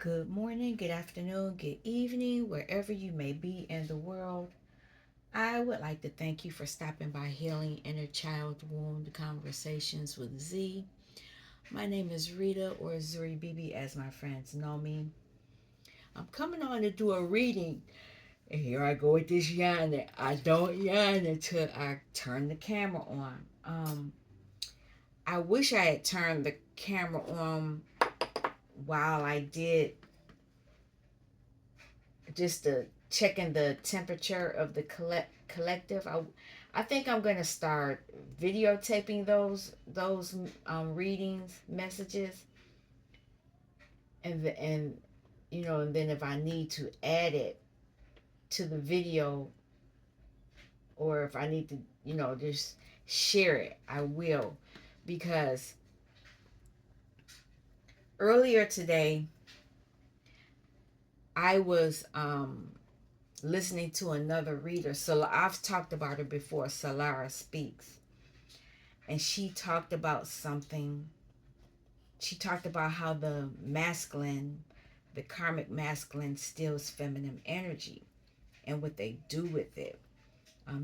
Good morning, good afternoon, good evening, wherever you may be in the world. I would like to thank you for stopping by Healing Inner Child Wound Conversations with Z. My name is Rita, or Zuri Bibi as my friends know me. I'm coming on to do a reading. And here I go with this yarn. I don't yarn until I turn the camera on. I wish I had turned the camera on while I did just the checking the temperature of the collective. I think I'm gonna start videotaping those readings messages, and and then if I need to add it to the video, or if I need to just share it, I will, because earlier today I was listening to another reader. So I've talked about her before, Solara Speaks. And she talked about something. She talked about how the karmic masculine steals feminine energy and what they do with it.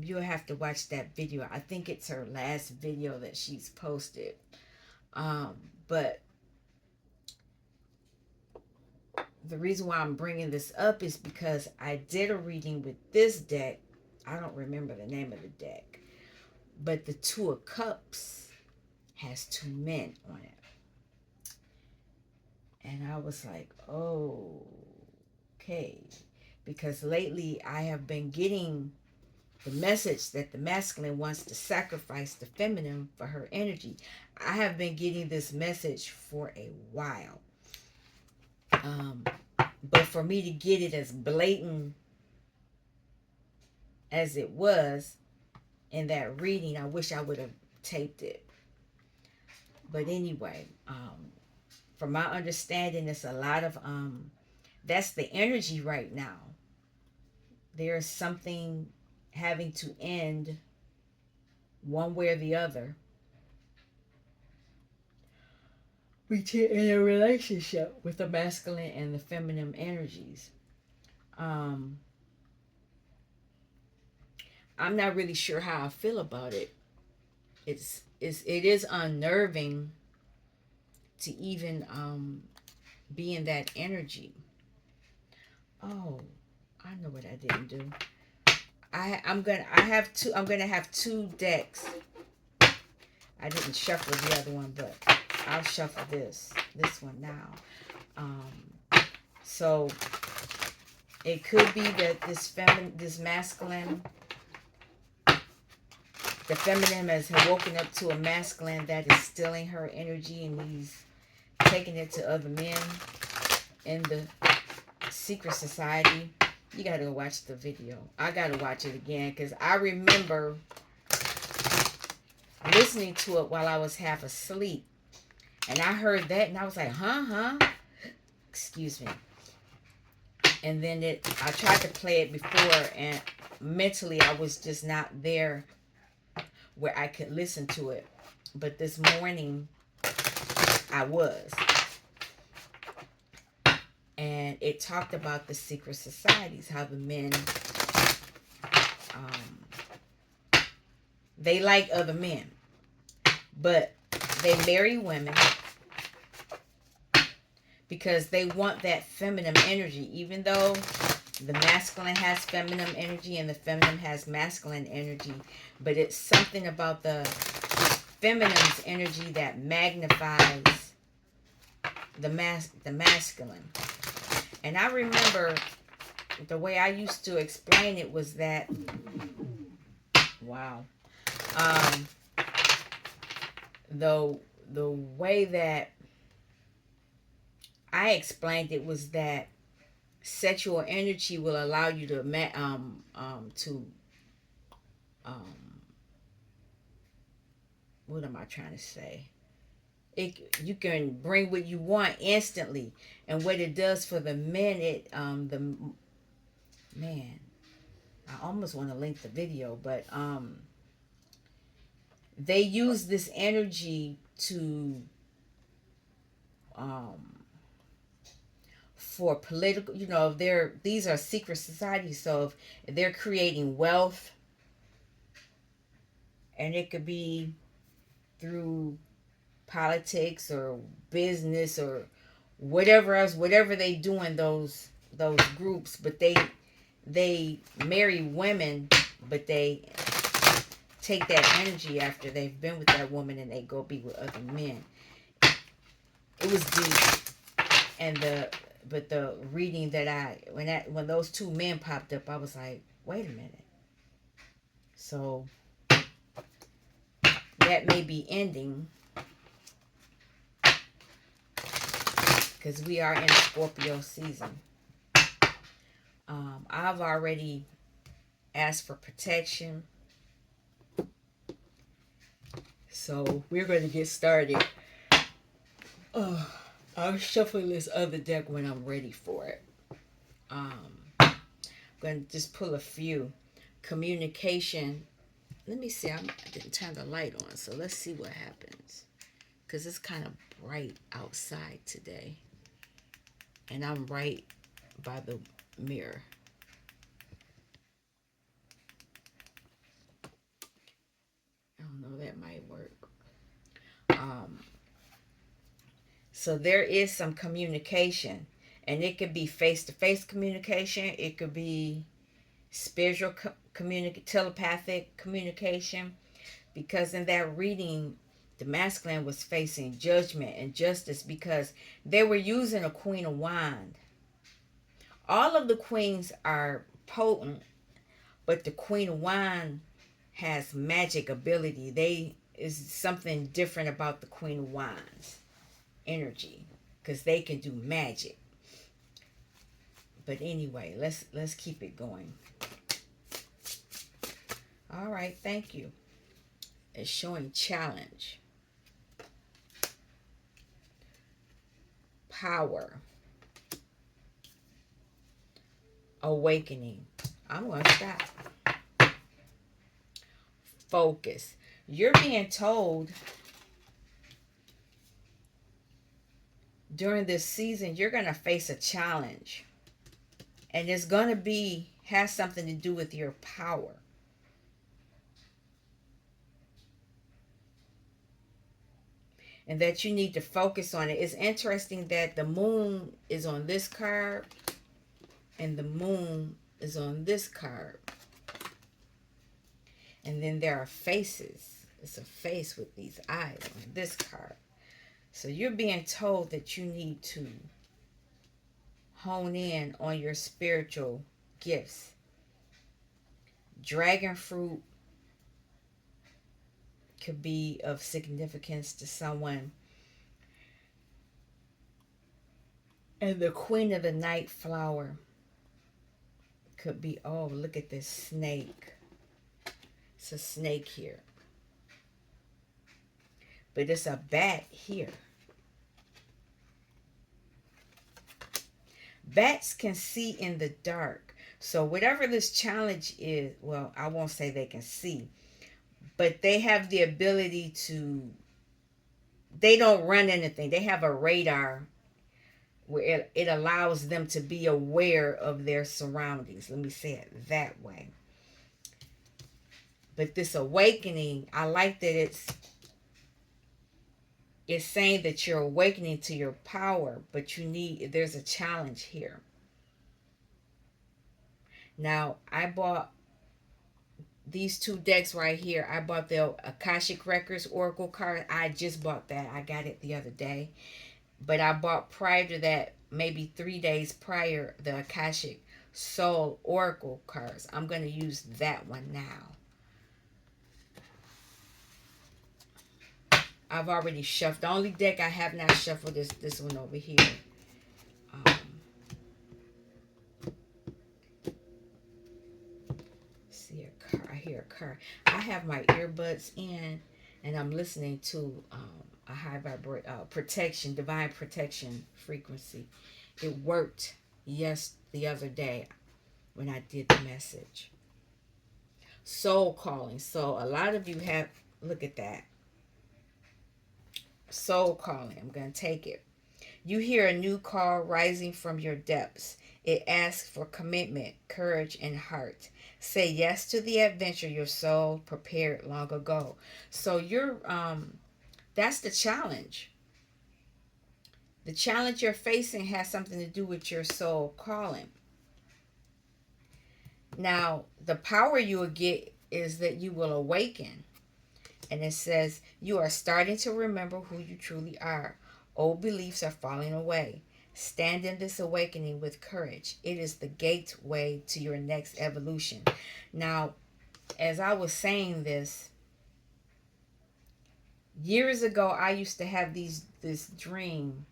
You'll have to watch that video. I think it's her last video that she's posted. But the reason why I'm bringing this up is because I did a reading with this deck. I don't remember the name of the deck, but the Two of Cups has two men on it. And I was like, oh, okay. Because lately I have been getting the message that the masculine wants to sacrifice the feminine for her energy. I have been getting this message for a while. But for me to get it as blatant as it was in that reading, I wish I would have taped it. But anyway, from my understanding, it's a lot of that's the energy right now. There's something having to end one way or the other in a relationship with the masculine and the feminine energies. Um, I'm not really sure how I feel about it. It is unnerving to even be in that energy. Oh, I know what I didn't do. I'm gonna have two decks. I didn't shuffle the other one, but I'll shuffle this one now. So it could be that this masculine, the feminine has woken up to a masculine that is stealing her energy, and he's taking it to other men in the secret society. You gotta go watch the video. I gotta watch it again because I remember listening to it while I was half asleep, and I heard that, and I was like, huh? Excuse me. And then I tried to play it before, and mentally I was just not there where I could listen to it. But this morning I was. And it talked about the secret societies, how the men, they like other men, but they marry women because they want that feminine energy, even though the masculine has feminine energy and the feminine has masculine energy. But it's something about the feminine's energy that magnifies the masculine. And I remember the way I used to explain it was that, wow, the way that I explained it was that sexual energy will allow you to what am I trying to say? You can bring what you want instantly, and what it does for the men, the man. I almost want to link the video, but they use this energy to for political, these are secret societies. So if they're creating wealth, and it could be through politics or business or whatever else, whatever they do in those groups, but they marry women, but they take that energy after they've been with that woman and they go be with other men. It was deep. And the reading that when those two men popped up, I was like, wait a minute. So that may be ending because we are in Scorpio season. I've already asked for protection, so we're going to get started. I'll shuffle this other deck when I'm ready for it. I'm going to just pull a few. Communication. Let me see. I didn't turn the light on, so let's see what happens. Because it's kind of bright outside today. And I'm right by the mirror. I don't know, that might work. So there is some communication. And it could be face-to-face communication. It could be spiritual telepathic communication. Because in that reading, the masculine was facing judgment and justice because they were using a Queen of Wands. All of the queens are potent, but the Queen of Wands has magic ability. They is something different about the Queen of Wands energy because they can do magic. But anyway, let's keep it going. All right, thank you. It's showing challenge, power, awakening. I'm going to stop. Focus. You're being told during this season you're going to face a challenge. And it's going to has something to do with your power. And that you need to focus on it. It's interesting that the moon is on this card and the moon is on this card. And then there are faces. It's a face with these eyes on this card. So you're being told that you need to hone in on your spiritual gifts. Dragon fruit could be of significance to someone. And the Queen of the Night flower could be, oh, look at this snake. It's a snake here. But it's a bat here. Bats can see in the dark. So whatever this challenge is, well, I won't say they can see, but they have the ability to, they don't run anything. They have a radar where it allows them to be aware of their surroundings. Let me say it that way. But this awakening, I like that it's saying that you're awakening to your power, but there's a challenge here. Now, I bought these two decks right here. I bought the Akashic Records Oracle card. I just bought that. I got it the other day. But I bought prior to that, maybe 3 days prior, the Akashic Soul Oracle cards. I'm going to use that one now. I've already shuffled. The only deck I have not shuffled is this one over here. See a car. I hear a car. I have my earbuds in, and I'm listening to a high protection, divine protection frequency. It worked the other day when I did the message. Soul calling. So a lot of you have, look at that. Soul calling. I'm going to take it. You hear a new call rising from your depths. It asks for commitment, courage, and heart. Say yes to the adventure your soul prepared long ago. So that's the challenge. The challenge you're facing has something to do with your soul calling. Now, the power you will get is that you will awaken. And it says, you are starting to remember who you truly are. Old beliefs are falling away. Stand in this awakening with courage. It is the gateway to your next evolution. Now, as I was saying this, years ago, I used to have this dream.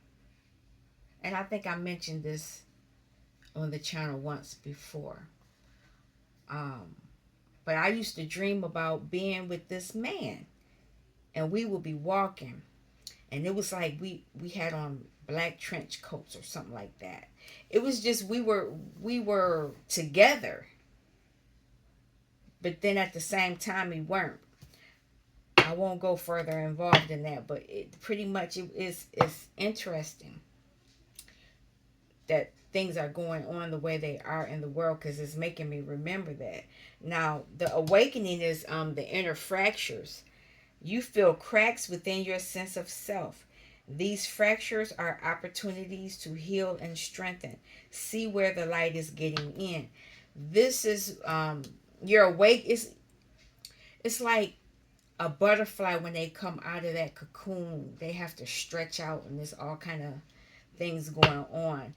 And I think I mentioned this on the channel once before. Um, but I used to dream about being with this man. And we would be walking. And it was like we had on black trench coats or something like that. It was just we were together, but then at the same time we weren't. I won't go further involved in that, but it pretty much it's interesting that things are going on the way they are in the world, because it's making me remember that. Now the awakening is the inner fractures. You feel cracks within your sense of self. These fractures are opportunities to heal and strengthen. See where the light is getting in. This is you're awake. It's like a butterfly when they come out of that cocoon. They have to stretch out, and there's all kind of things going on.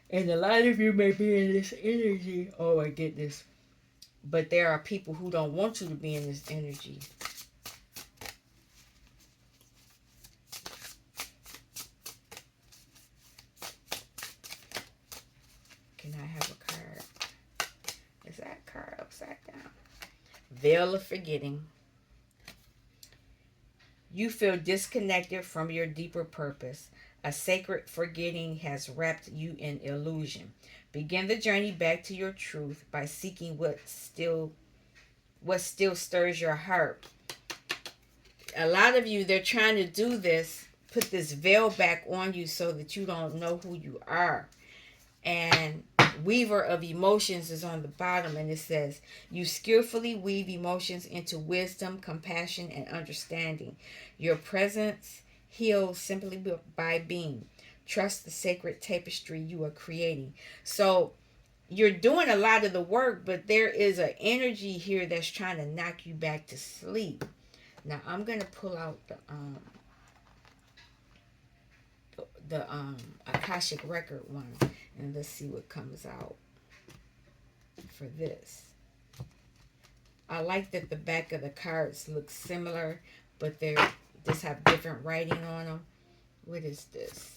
And a lot of you may be in this energy. Oh my goodness! But there are people who don't want you to be in this energy. Can I have a card? Is that card upside down? Veil of forgetting. You feel disconnected from your deeper purpose. A sacred forgetting has wrapped you in illusion. Begin the journey back to your truth by seeking what still stirs your heart. A lot of you, they're trying to do this, put this veil back on you so that you don't know who you are. And weaver of emotions is on the bottom, and it says, you skillfully weave emotions into wisdom, compassion, and understanding. Your presence heals simply by being. Trust the sacred tapestry you are creating. So you're doing a lot of the work, but there is an energy here that's trying to knock you back to sleep. Now I'm gonna pull out the Akashic record one, and let's see what comes out for this. I like that the back of the cards look similar, but they just have different writing on them. What is this?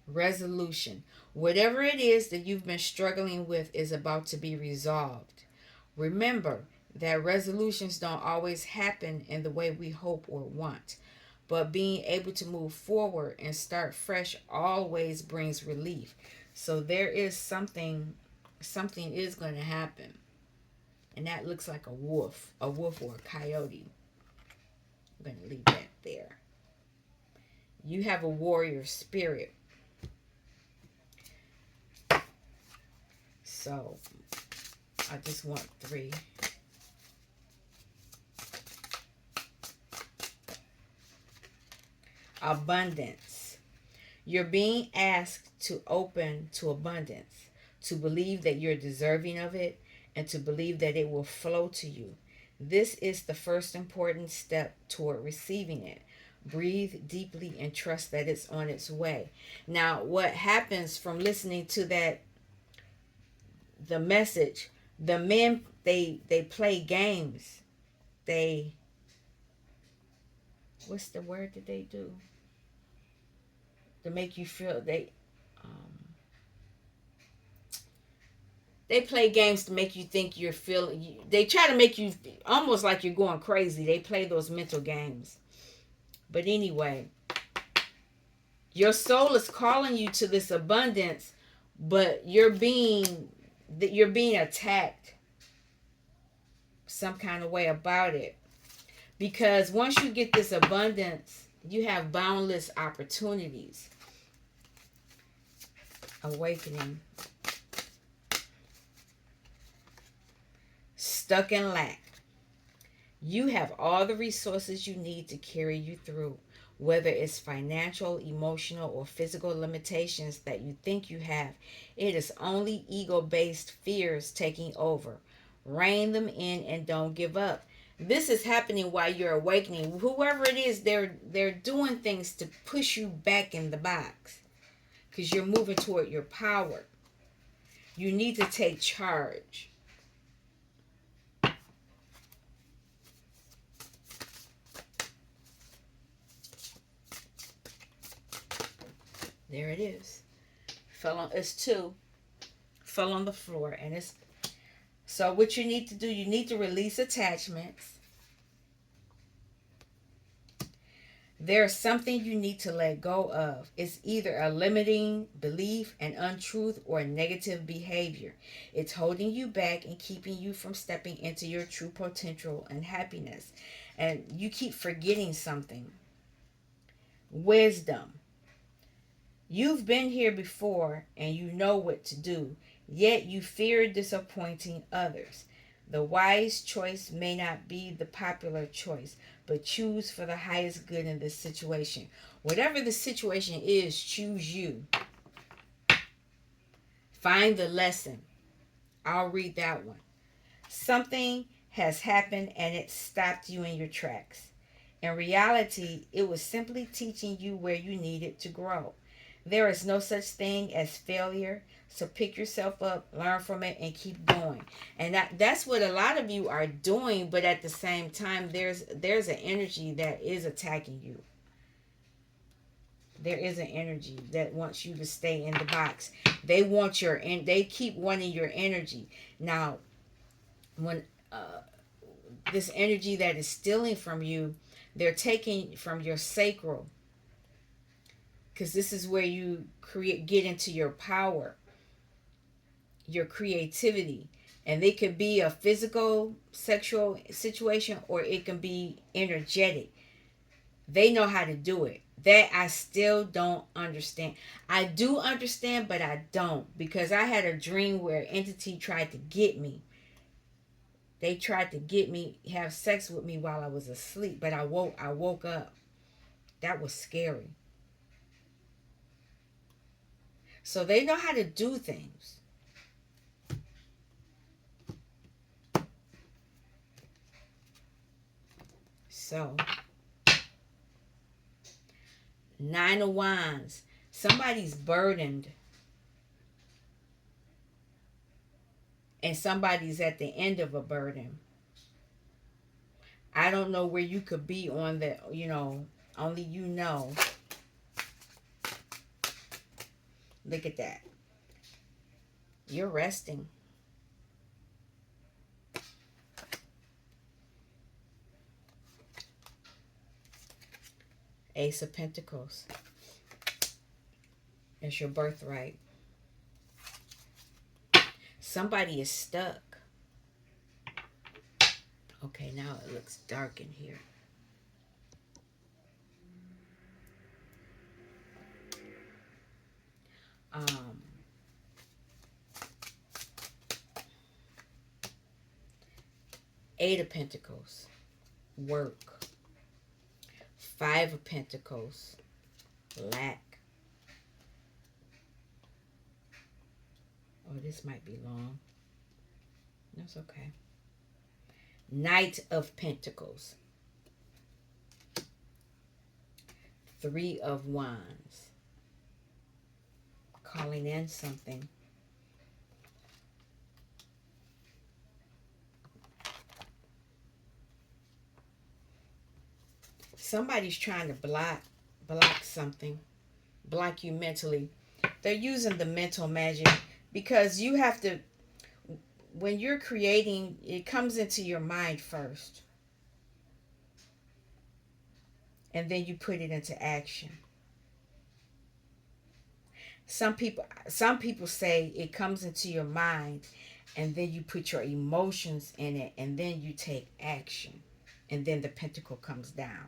Resolution. Whatever it is that you've been struggling with is about to be resolved. Remember that resolutions don't always happen in the way we hope or want, but being able to move forward and start fresh always brings relief. So there is something is going to happen. And that looks like a wolf or a coyote. I'm going to leave that there. You have a warrior spirit. So I just want 3. Abundance. You're being asked to open to abundance, to believe that you're deserving of it, and to believe that it will flow to you. This is the first important step toward receiving it. Breathe deeply and trust that it's on its way. Now, what happens from listening to the message, the men, they play games. They, what's the word that they do? To make you feel they play games to make you think you're feeling. They try to make you almost like you're going crazy. They play those mental games. But anyway, your soul is calling you to this abundance, but you're being attacked some kind of way about it. Because once you get this abundance, you have boundless opportunities. Awakening. Stuck in lack. You have all the resources you need to carry you through, whether it's financial, emotional, or physical limitations that you think you have. It is only ego based fears taking over. Rein them in and don't give up. This is happening while you're awakening. Whoever it is, they're doing things to push you back in the box because you're moving toward your power. You need to take charge. There it is. Fell on, it's two. Fell on the floor, and it's so what you need to do, you need to release attachments. There's something you need to let go of. It's either a limiting belief, an untruth, or a negative behavior. It's holding you back and keeping you from stepping into your true potential and happiness. And you keep forgetting something. Wisdom. You've been here before and you know what to do, yet you fear disappointing others. The wise choice may not be the popular choice, but choose for the highest good in this situation. Whatever the situation is, choose you. Find the lesson. I'll read that one. Something has happened and it stopped you in your tracks. In reality, it was simply teaching you where you needed to grow. There is no such thing as failure. So pick yourself up, learn from it, and keep going. And that's what a lot of you are doing, but at the same time, there's an energy that is attacking you. There is an energy that wants you to stay in the box. They want your and they keep wanting your energy. Now, when this energy that is stealing from you, they're taking from your sacral, because this is where you get into your power, your creativity, and it could be a physical sexual situation or it can be energetic. They know how to do it. That I still don't understand. I do understand, but I don't, because I had a dream where an entity tried to get me. They tried to get me, have sex with me while I was asleep, but I woke up. That was scary. So they know how to do things. So, Nine of Wands. Somebody's burdened and somebody's at the end of a burden. I don't know where you could be on the, only you know. Look at that. You're resting. Ace of Pentacles. It's your birthright. Somebody is stuck. Okay, now it looks dark in here. Um, Eight of Pentacles. Work. Five of Pentacles. Lack. Oh, this might be long. That's okay. Knight of Pentacles. Three of Wands. Calling in something. Somebody's trying to block something. Block you mentally. They're using the mental magic because you have to, when you're creating, it comes into your mind first. And then you put it into action. Some people say it comes into your mind and then you put your emotions in it and then you take action. And then the pentacle comes down.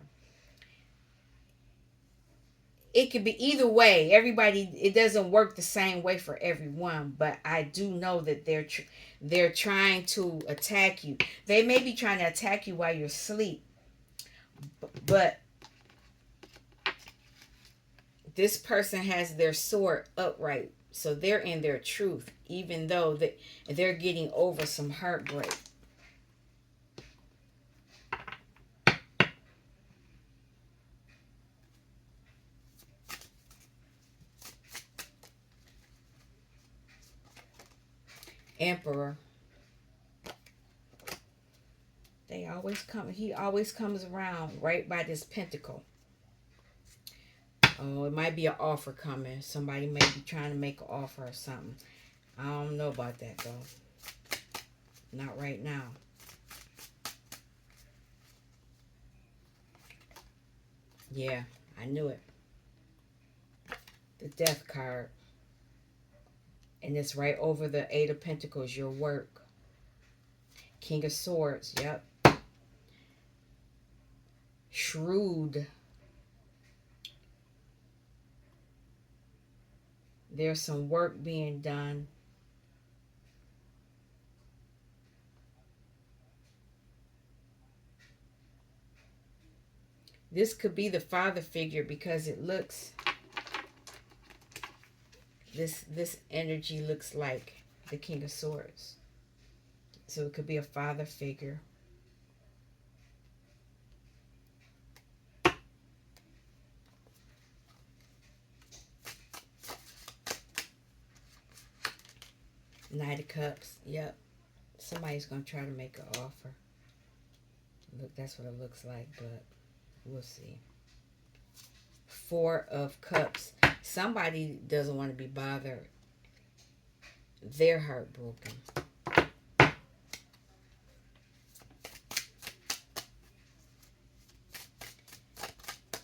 it could be either way. Everybody, it doesn't work the same way for everyone, but I do know that they're trying to attack you. They may be trying to attack you while you're asleep, but this person has their sword upright, so they're in their truth, even though they're getting over some heartbreak. Emperor. They always come. He always comes around right by this pentacle. Oh, it might be an offer coming. Somebody may be trying to make an offer or something. I don't know about that though. Not right now. Yeah, I knew it. The Death card. And it's right over the Eight of Pentacles, your work. King of Swords, yep. Shrewd. There's some work being done. This could be the father figure because it looks, this energy looks like the King of Swords. So it could be a father figure. Knight of Cups, yep. Somebody's going to try to make an offer. Look, that's what it looks like, but we'll see. Four of Cups. Somebody doesn't want to be bothered. They're heartbroken.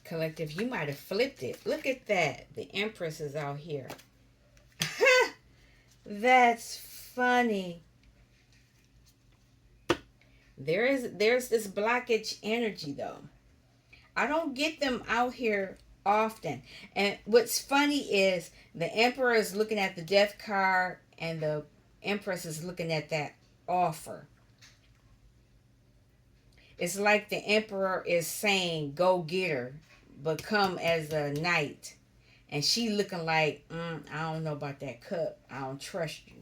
Collective, you might have flipped it. Look at that. The Empress is out here. That's funny. There's this blockage energy though. I don't get them out here often. And what's funny is the Emperor is looking at the Death card and the Empress is looking at that offer. It's like the Emperor is saying, go get her, but come as a knight. And she looking like, I don't know about that cup. I don't trust you.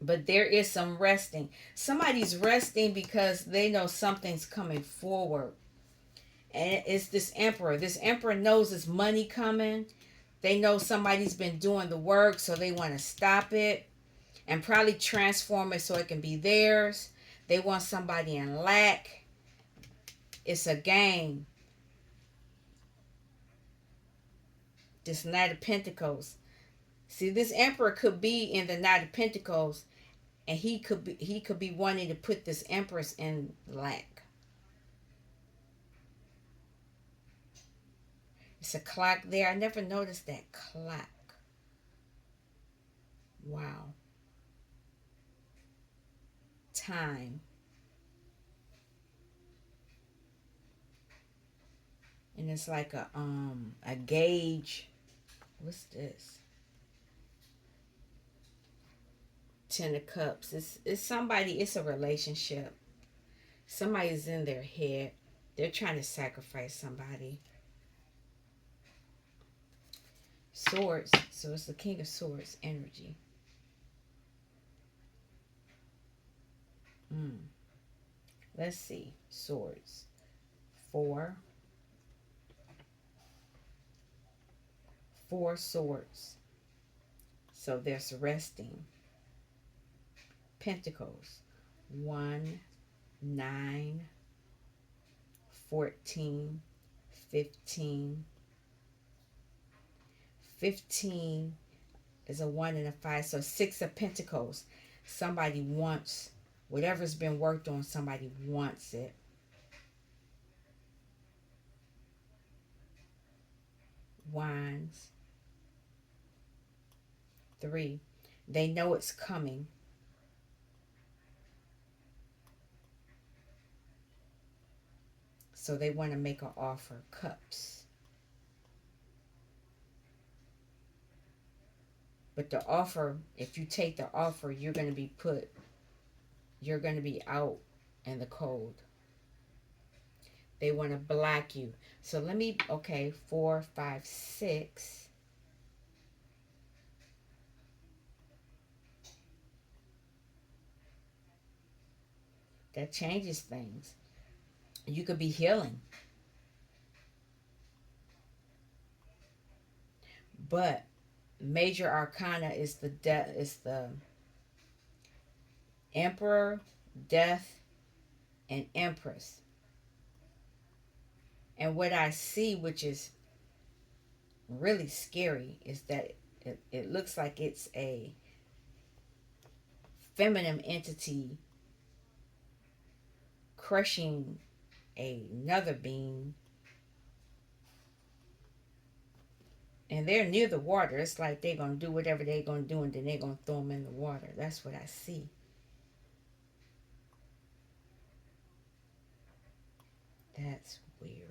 But there is some resting. Somebody's resting because they know something's coming forward. And it's this Emperor. This Emperor knows there's money coming. They know somebody's been doing the work, so they want to stop it and probably transform it so it can be theirs. They want somebody in lack. It's a game. This Knight of Pentacles. See, this Emperor could be in the Knight of Pentacles, and he could be wanting to put this Empress in lack. It's a clock there. I never noticed that clock. Wow. Time. And it's like a gauge. What's this? Ten of Cups. It's somebody, it's a relationship. Somebody's in their head. They're trying to sacrifice somebody. Swords. So it's the King of Swords energy. Let's see. Swords. Four swords. So there's resting. Pentacles. 1, 9, 14, 15. 15 is a 1 and a 5. So 6 of Pentacles. Somebody wants whatever's been worked on, somebody wants it. Wands. 3. They know it's coming. So they want to make an offer. Cups. But the offer, if you take the offer, you're going to be out in the cold. They want to block you. So let me, okay, 4, 5, 6. That changes things. You could be healing. But major arcana is the Emperor, Death, and Empress. And what I see, which is really scary, is that it looks like it's a feminine entity crushing another being, and they're near the water. It's like they're going to do whatever they're going to do, and then they're going to throw them in the water. That's what I see. That's weird.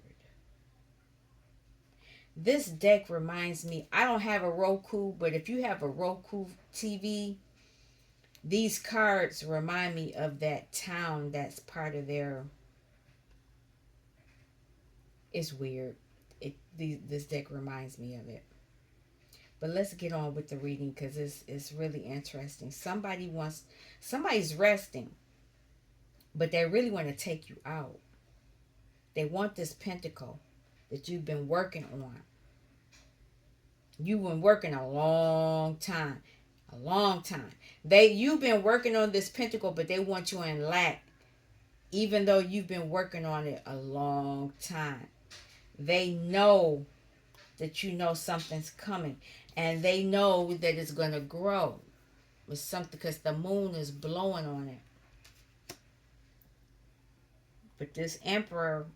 This deck reminds me, I don't have a Roku, but if you have a Roku TV, these cards remind me of that town that's part of their... It's weird. This deck reminds me of it. But let's get on with the reading because it's really interesting. Somebody's resting, but they really want to take you out. They want this pentacle that you've been working on. You've been working a long time. A long time. You've been working on this pentacle, but they want you in lack, even though you've been working on it a long time. They know that you know something's coming, and they know that it's going to grow with something because the moon is blowing on it. But this emperor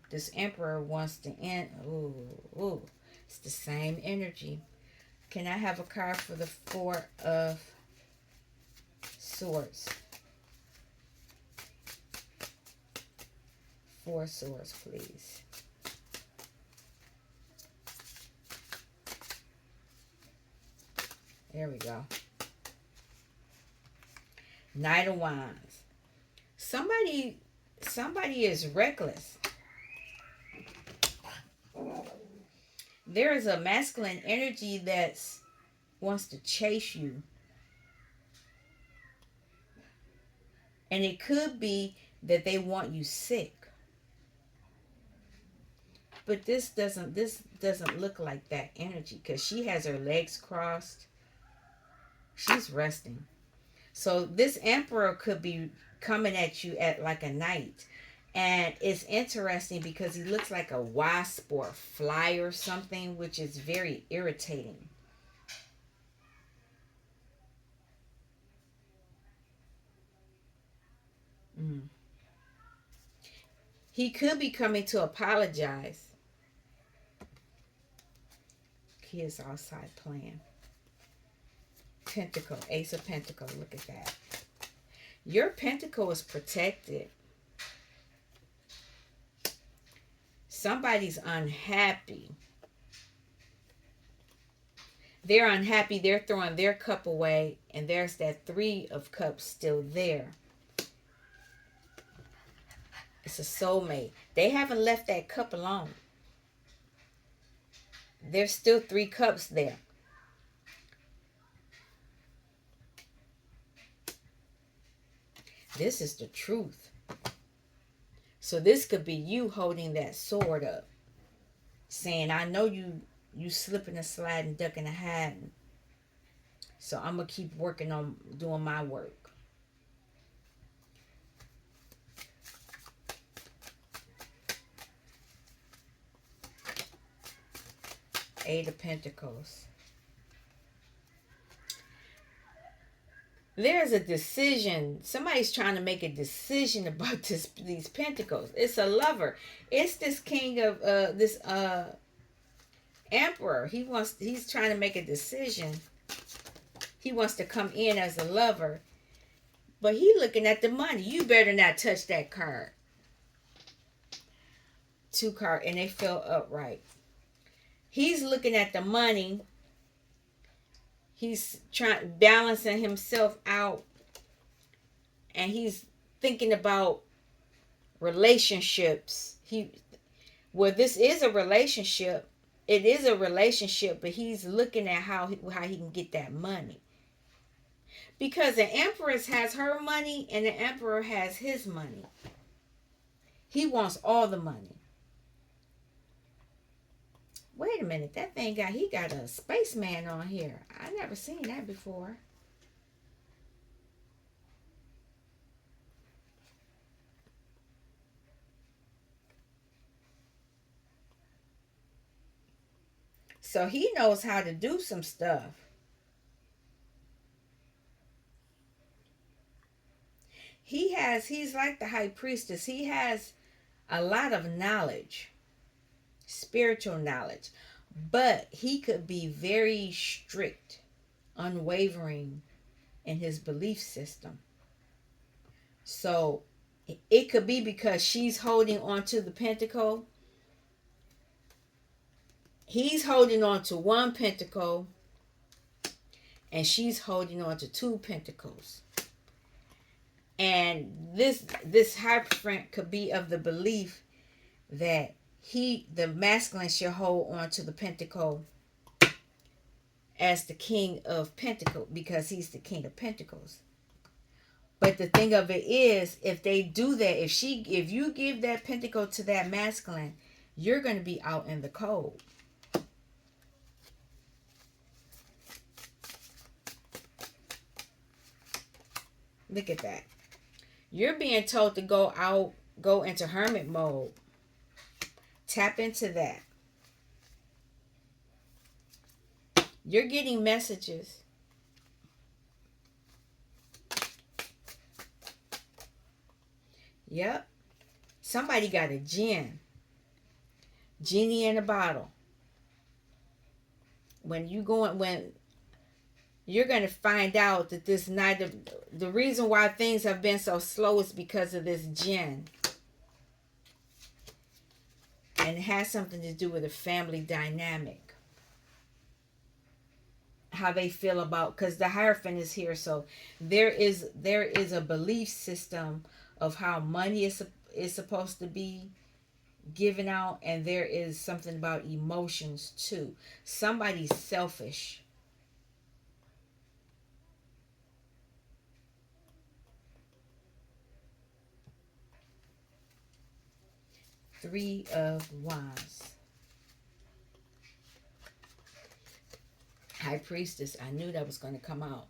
wants to end. Ooh, it's the same energy. Can I have a card for the 4 of Swords? 4 swords, please. There we go. Knight of Wands. Somebody is reckless. There is a masculine energy that wants to chase you. And it could be that they want you sick. But this doesn't look like that energy because she has her legs crossed. She's resting. So this emperor could be coming at you at like a night. And it's interesting because he looks like a wasp or a fly or something, which is very irritating. He could be coming to apologize. He is outside playing. Pentacle, Ace of Pentacle, look at that. Your pentacle is protected. Somebody's unhappy. They're unhappy. They're throwing their cup away, and there's that 3 of Cups still there. It's a soulmate. They haven't left that cup alone. There's still 3 cups there. This is the truth. So this could be you holding that sword up, saying, I know you slipping and sliding, ducking and hiding. So I'm going to keep working on doing my work. Eight of Pentacles. There's a decision. Somebody's trying to make a decision about these pentacles. It's a lover. It's this king of this emperor. He's trying to make a decision. He wants to come in as a lover. But he looking at the money. You better not touch that card. Two card, and they fell upright. He's looking at the money. He's trying balancing himself out, and he's thinking about relationships. This is a relationship. It is a relationship, but he's looking at how he can get that money. Because the Empress has her money and the Emperor has his money. He wants all the money. Wait a minute, that thing he got a spaceman on here. I never seen that before. So he knows how to do some stuff. He's like the high priestess. He has a lot of knowledge, spiritual knowledge, but he could be very strict, unwavering in his belief system. So it could be because she's holding on to the pentacle. He's holding on to one pentacle and she's holding on to two pentacles. And this Hierophant could be of the belief that the masculine should hold on to the pentacle as the king of pentacles because he's the king of pentacles. But the thing of it is, if they do that, if you give that pentacle to that masculine, you're going to be out in the cold. Look at that. You're being told to go into hermit mode. Tap into that. You're getting messages. Yep. Somebody got a genie in a bottle. When you're going to find out that this night of the reason why things have been so slow is because of this jinn. And it has something to do with a family dynamic. How they feel about, because the Hierophant is here, so there is a belief system of how money is supposed to be given out, and there is something about emotions too. Somebody's selfish. Three of Wands. High Priestess. I knew that was going to come out.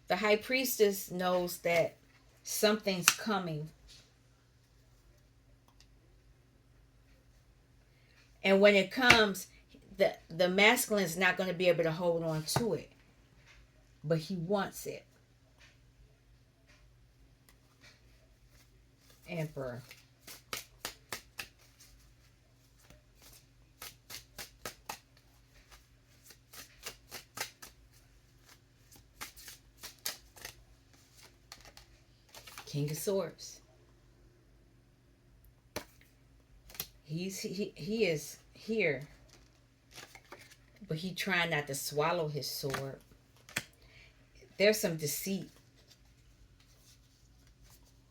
The High Priestess knows that something's coming. And when it comes, the masculine is not going to be able to hold on to it. But he wants it. Emperor. King of Swords. He is here, but he trying not to swallow his sword. There's some deceit.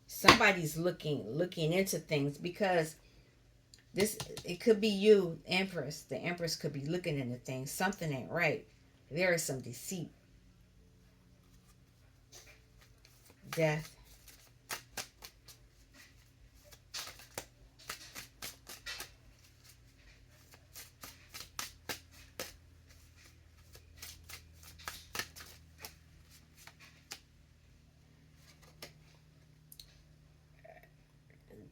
Somebody's looking into things, because it could be you, Empress. The Empress could be looking into things. Something ain't right. There is some deceit. Death.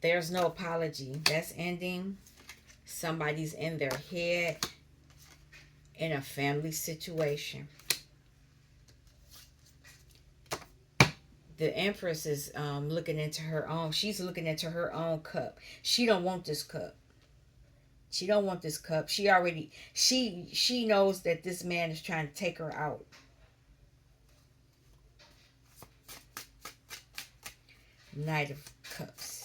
There's no apology. That's ending. Somebody's in their head in a family situation. The Empress is looking into her own. She's looking into her own cup. She don't want this cup. She don't want this cup. She knows that this man is trying to take her out. Knight of Cups.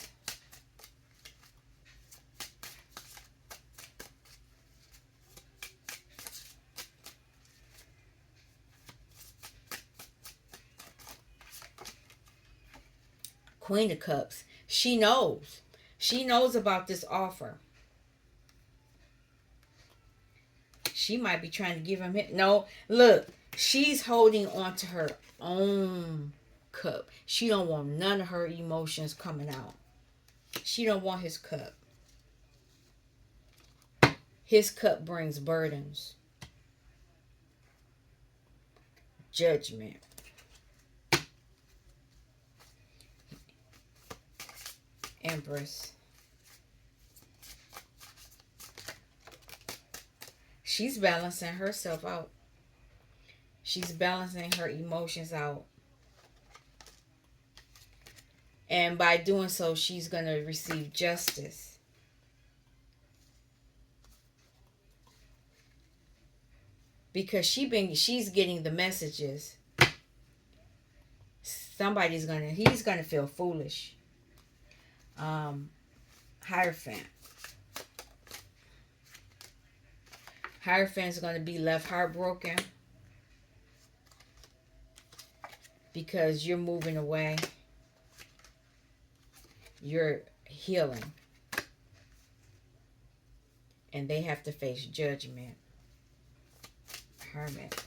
Queen of Cups. She knows. She knows about this offer. She might be trying to give him hit. No, look, she's holding on to her own cup. She don't want none of her emotions coming out. She don't want his cup. His cup brings burdens, judgment. Empress. She's balancing herself out. She's balancing her emotions out. And by doing so, she's going to receive justice. Because she's getting the messages. He's going to feel foolish. Hierophant. Hierophant's going to be left heartbroken because you're moving away. You're healing. And they have to face judgment. Hermit.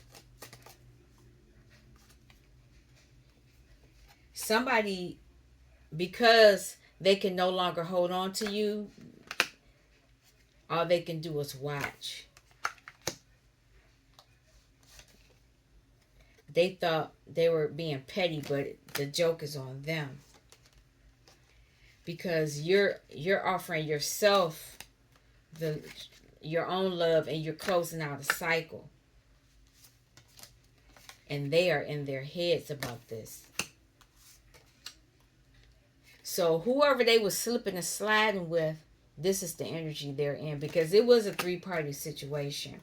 Somebody, because they can no longer hold on to you, all they can do is watch. They thought they were being petty, but the joke is on them. Because you're offering yourself your own love, and you're closing out a cycle. And they are in their heads about this. So whoever they was slipping and sliding with, this is the energy they're in, because it was a 3-party situation.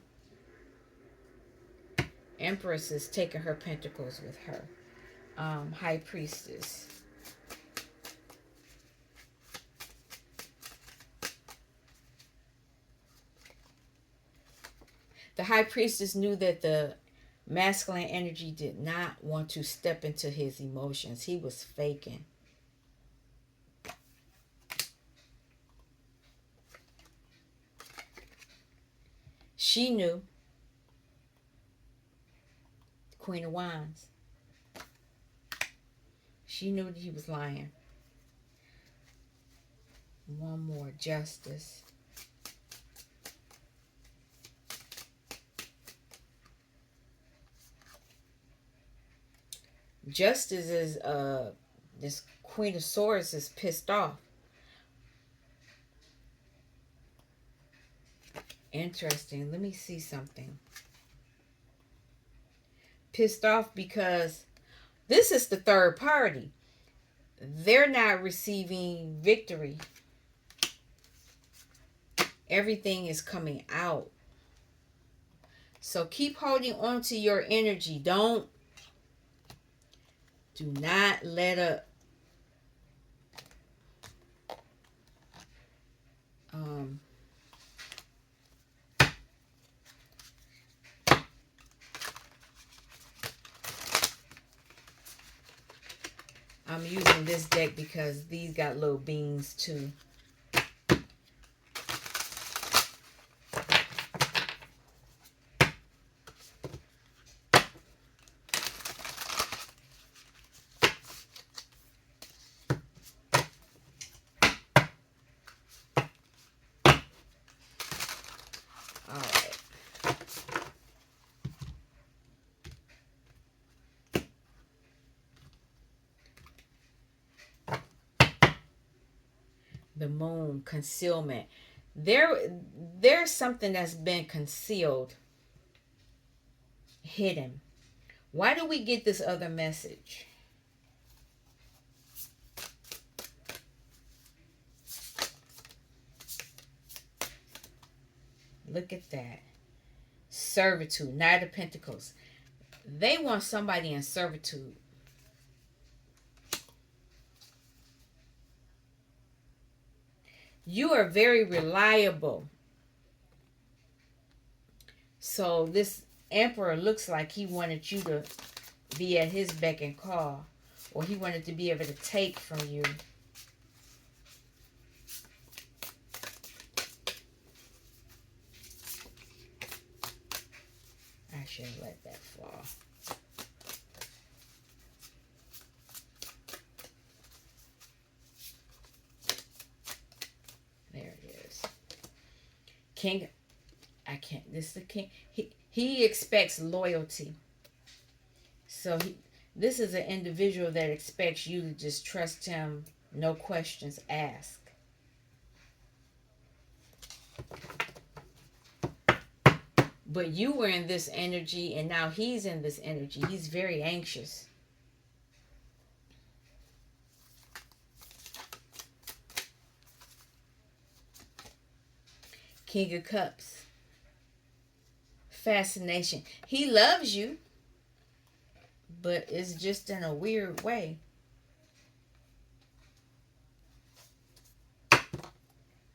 Empress is taking her pentacles with her. High Priestess. The High Priestess knew that the masculine energy did not want to step into his emotions. He was faking. She knew. Queen of Wands. She knew that he was lying. One more. Justice. Justice is this Queen of Swords is pissed off. Interesting. Let me see something. Pissed off because this is the third party. They're not receiving victory. Everything is coming out. So keep holding on to your energy. Do not let up. I'm using this deck because these got little beans too. The Moon, concealment. There's something that's been concealed, hidden. Why do we get this other message? Look at that. Servitude, Knight of Pentacles. They want somebody in servitude. You are very reliable. So this Emperor looks like he wanted you to be at his beck and call. or he wanted to be able to take from you. I should have let that fall. There it is. King, I can't, this is the king. He expects loyalty. So this is an individual that expects you to just trust him, no questions asked. But you were in this energy and now he's in this energy. He's very anxious. King of Cups. Fascination. He loves you, but it's just in a weird way.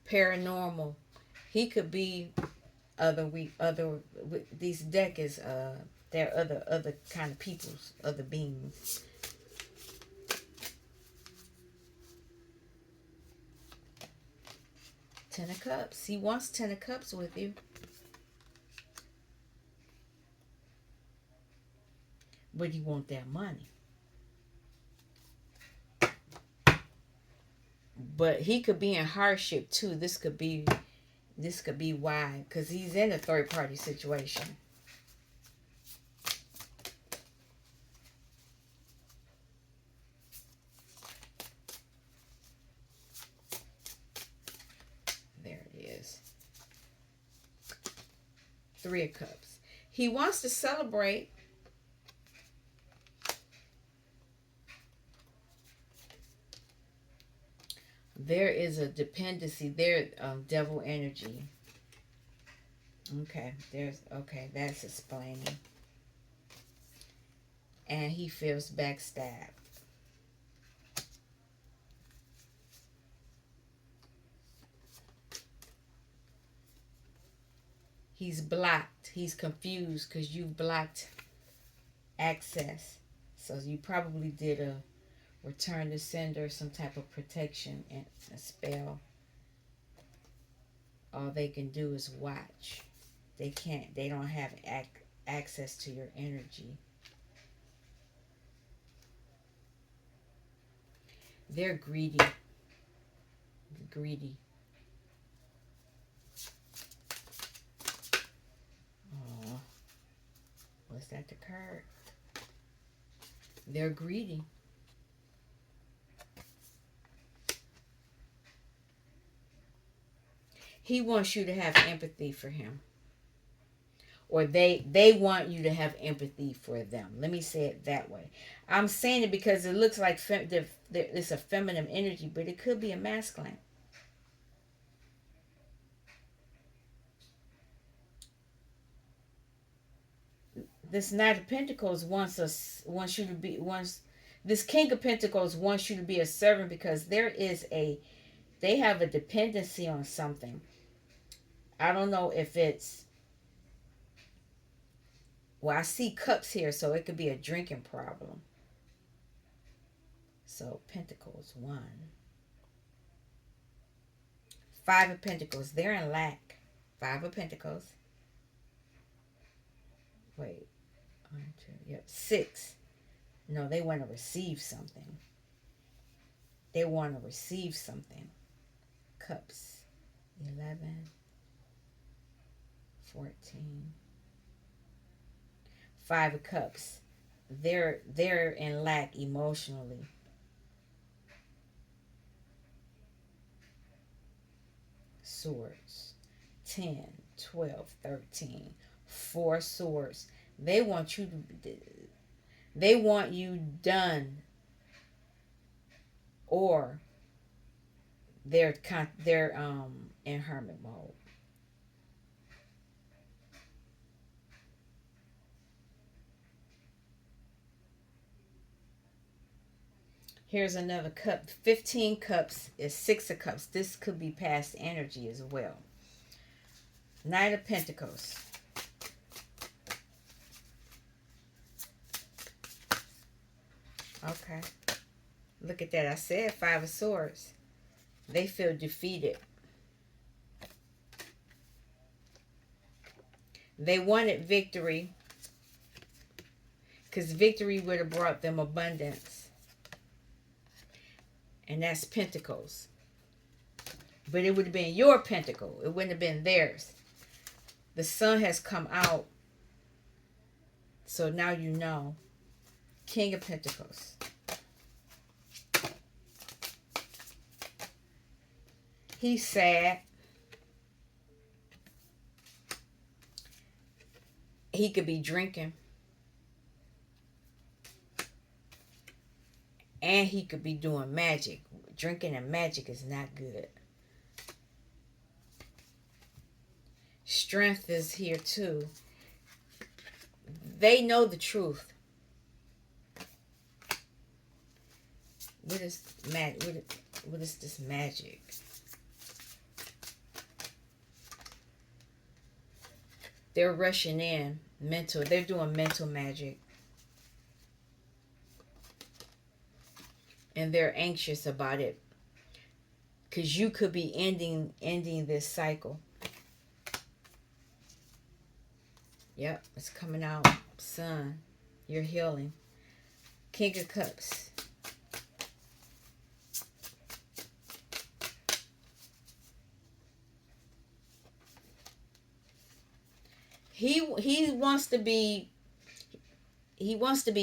Paranormal. He could be these deck is there are other kind of peoples, other beings. Ten of Cups. He wants Ten of Cups with you. But you want that money. But he could be in hardship too. This could be why, because he's in a third party situation. There it is. Three of Cups. He wants to celebrate. There is a dependency there, devil energy. Okay, that's explaining. And he feels backstabbed. He's blocked. He's confused because you've blocked access. So you probably did a return to sender, some type of protection and a spell. All they can do is watch. They don't have access to your energy. They're greedy. Greedy. Oh, was that the card? They're greedy. He wants you to have empathy for him. Or they want you to have empathy for them. Let me say it that way. I'm saying it because it looks like it's a feminine energy, but it could be a masculine. This Knight of Pentacles wants you to be this King of Pentacles wants you to be a servant because they have a dependency on something. I don't know if it's, well, I see cups here, so it could be a drinking problem. So Pentacles, 1. 5 of Pentacles, they're in lack. 5 of Pentacles. Wait, 1, 2, yep, 6. No, they want to receive something. They want to receive something. Cups, 11, 14. 5 of Cups. They're in lack emotionally. Swords. 10, 12, 13. 4 swords. They want you done, or they're in hermit mode. Here's another cup. 15 cups is 6 of Cups. This could be past energy as well. Knight of Pentacles. Okay. Look at that. I said Five of Swords. They feel defeated. They wanted victory because victory would have brought them abundance. And that's Pentacles. But it would have been your pentacle. It wouldn't have been theirs. The sun has come out. So now you know. King of Pentacles. He's sad. He could be drinking. And he could be doing magic. Drinking and magic is not good. Strength is here too. They know the truth. What is what is this magic? They're rushing in. Mental. They're doing mental magic. And they're anxious about it. Because you could be ending this cycle. Yep, it's coming out. Sun, you're healing. King of Cups. He wants to be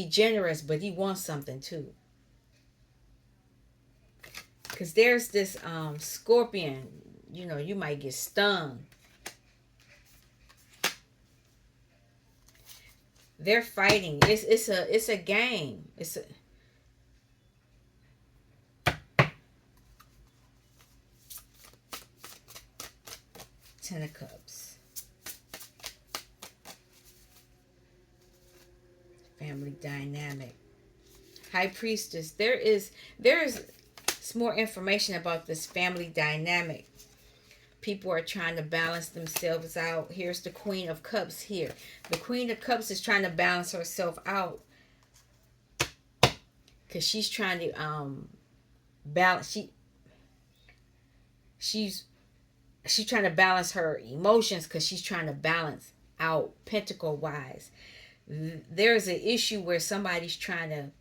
generous, but he wants something too. Because there's this scorpion, you know, you might get stung. They're fighting. It's a game. It's a Ten of Cups. Family dynamic. High Priestess. There is more information about this family dynamic. People are trying to balance themselves out. Here's the Queen of Cups here. The Queen of Cups is trying to balance herself out. Because she's trying to balance. She's trying to balance her emotions because she's trying to balance out pentacle wise. There's an issue where somebody's trying to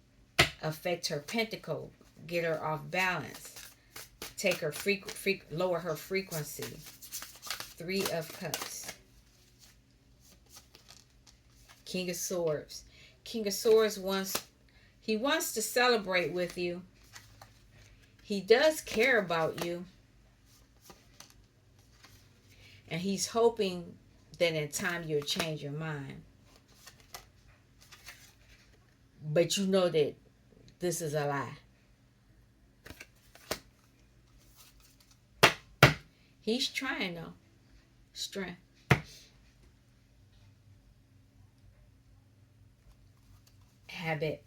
affect her pentacle, get her off balance, take her lower her frequency. Three of Cups. King of Swords. King of Swords wants to celebrate with you. He does care about you. And he's hoping that in time you'll change your mind. But you know that this is a lie. He's trying though. Strength. Habit.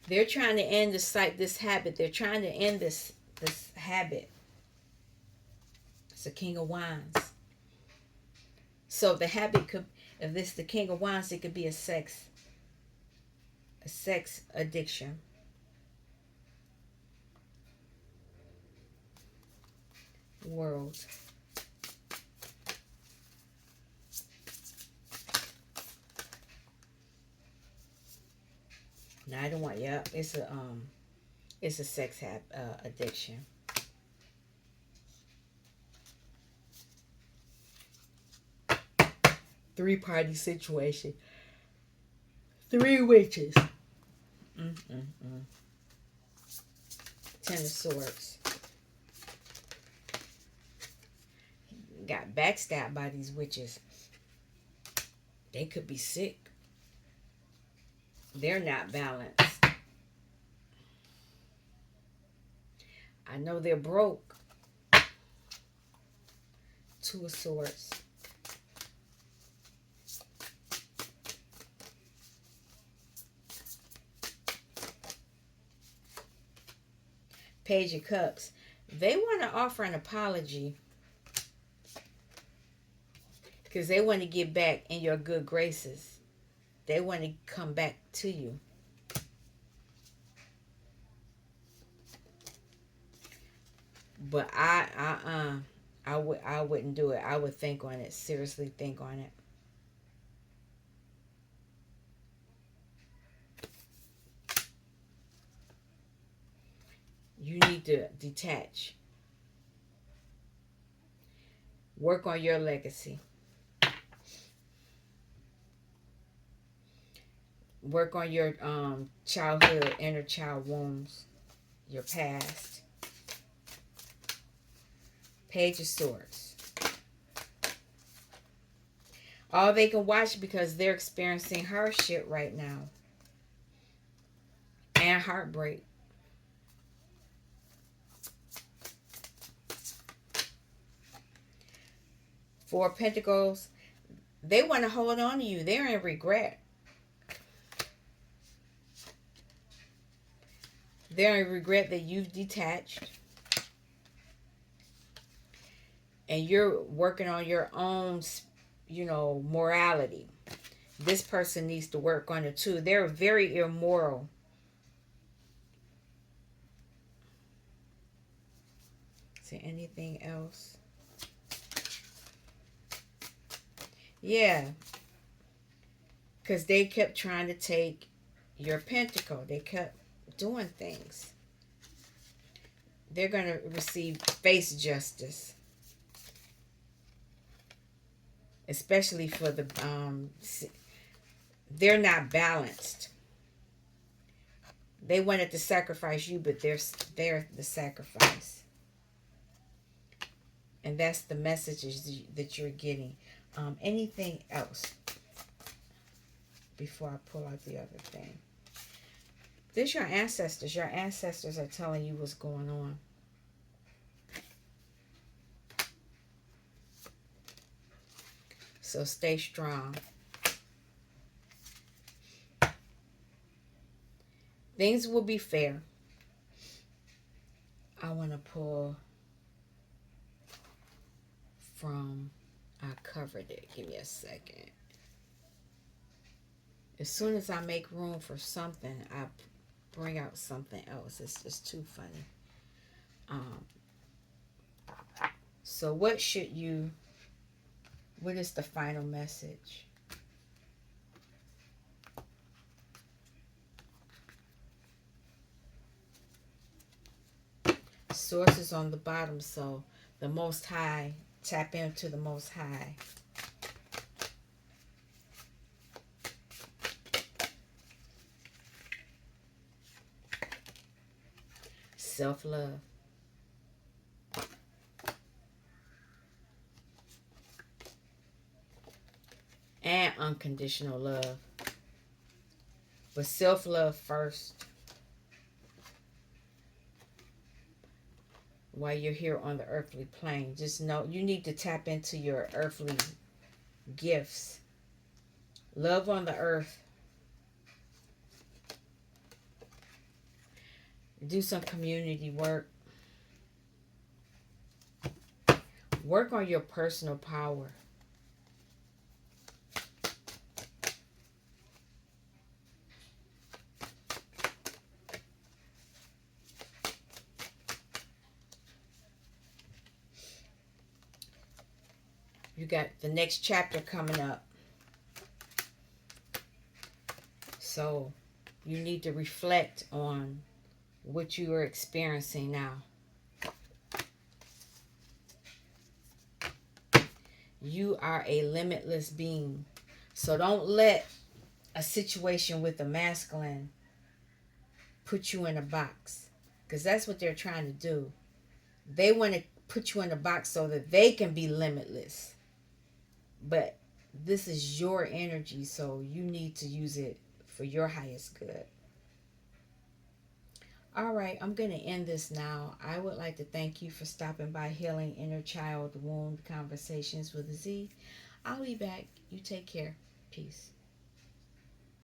They're trying to end this habit. They're trying to end this habit. It's a King of Wands. So the habit could, if this the King of Wands, it could be a sex addiction. World. No, I don't want. Yeah, it's a sex addiction. Three-party situation. Three witches. Ten of Swords. Got backstabbed by these witches. They could be sick. They're not balanced. I know they're broke. Two of Swords. Page of Cups. They want to offer an apology because they want to get back in your good graces. They want to come back to you. But I wouldn't do it. I would think on it. Seriously think on it. You need to detach. Work on your legacy. Work on your childhood, inner child wounds, your past. Page of Swords. All they can watch because they're experiencing hardship right now and heartbreak. Four of Pentacles. They want to hold on to you. They're in regret. They're in regret that you've detached. And you're working on your own, morality. This person needs to work on it too. They're very immoral. Is there anything else? Yeah. Because they kept trying to take your pentacle. They kept doing things. They're going to receive face justice. Especially for the they're not balanced. They wanted to sacrifice you, but they're the sacrifice. And that's the messages that you're getting. Anything else before I pull out the other thing? This is your ancestors. Your ancestors are telling you what's going on. So stay strong. Things will be fair. I want to pull from, I covered it. Give me a second. As soon as I make room for something, I bring out something else. It's just too funny. So what is the final message? Source is on the bottom, so the Most High, tap into the Most High. Self-love. And unconditional love. But self-love first. While you're here on the earthly plane, just know you need to tap into your earthly gifts. Love on the earth. Do some community work. Work on your personal power. You got the next chapter coming up. So you need to reflect on what you are experiencing now. You are a limitless being. So don't let a situation with the masculine put you in a box. Because that's what they're trying to do. They want to put you in a box so that they can be limitless. But this is your energy, so you need to use it for your highest good. All right, I'm going to end this now. I would like to thank you for stopping by Healing Inner Child Wound Conversations with Z. I'll be back. You take care. Peace.